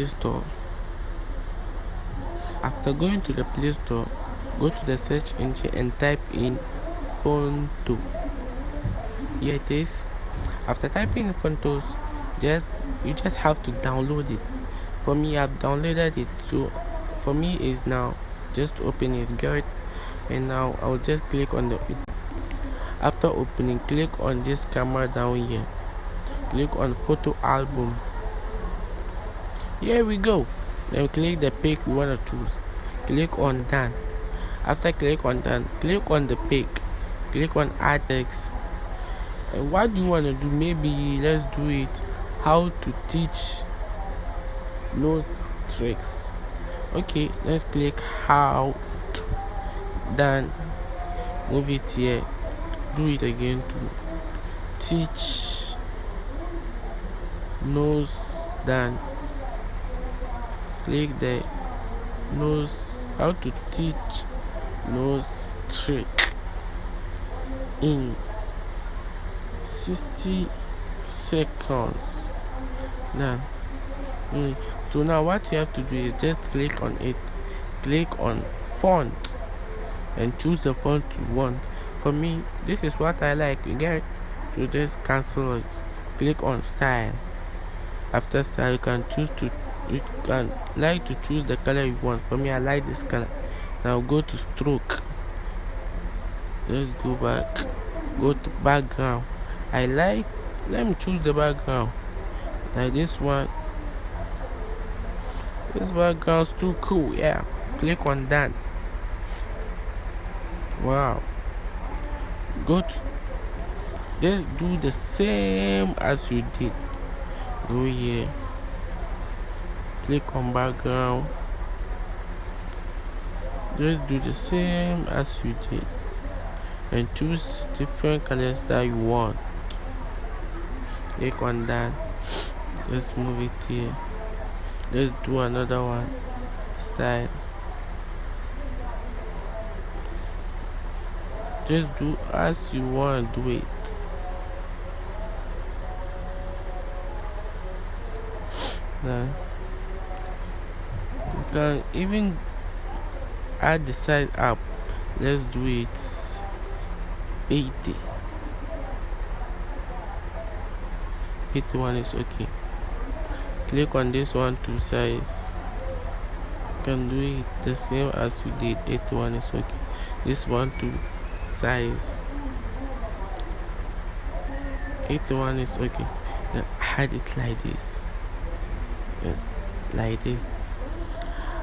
Play Store. After going to the Play Store, go to the search engine and type in Fonto. Here it is. After typing in Fontos, you just have to download it. For me, I've downloaded it, so for me is now just open it, get it, and now I'll just click on it. After opening, click on this camera down here. Click on photo albums. Here we go. Then click the pic you want to choose. Click on done. After click on done, click on the pic. Click on add text. And what do you want to do? Maybe let's do it how to teach nose tricks. Okay, let's click how to. Done. Move it here. Do it again to teach nose. Done. Click the nose. How to teach nose trick in 60 seconds. Now, so now what you have to do is just click on it. Click on font and choose the font you want. For me, this is what I like. You get it? So just cancel it. Click on style. After style, you can choose to choose the color you want. For me, I like this color. Now go to stroke. Let's go back. Go to background. Let me choose the background. Like this one. This background's too cool. Yeah. Click on that. Wow. Just do the same as you did. Go here. Click on background. Just do the same as you did and choose different colors that you want. Click on that. Let's move it here. Let's do another one. Style. Just do as you want to do it. Now, you can even add the size up. Let's do it 80. 81 is okay. Click on this one to size. You can do it the same as you did. 81 is okay. This one to size. 81 is okay. Then add it like this. Like this.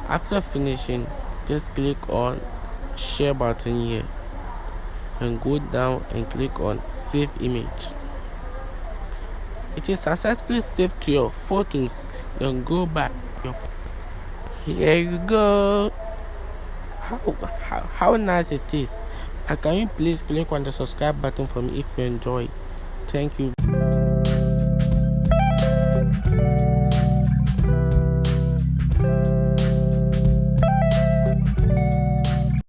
After finishing, just click on share button here and go down and click on save image. It is successfully saved to your photos. Then go back. Here you go. How nice it is. And can you please click on the subscribe button for me if you enjoy? Thank you.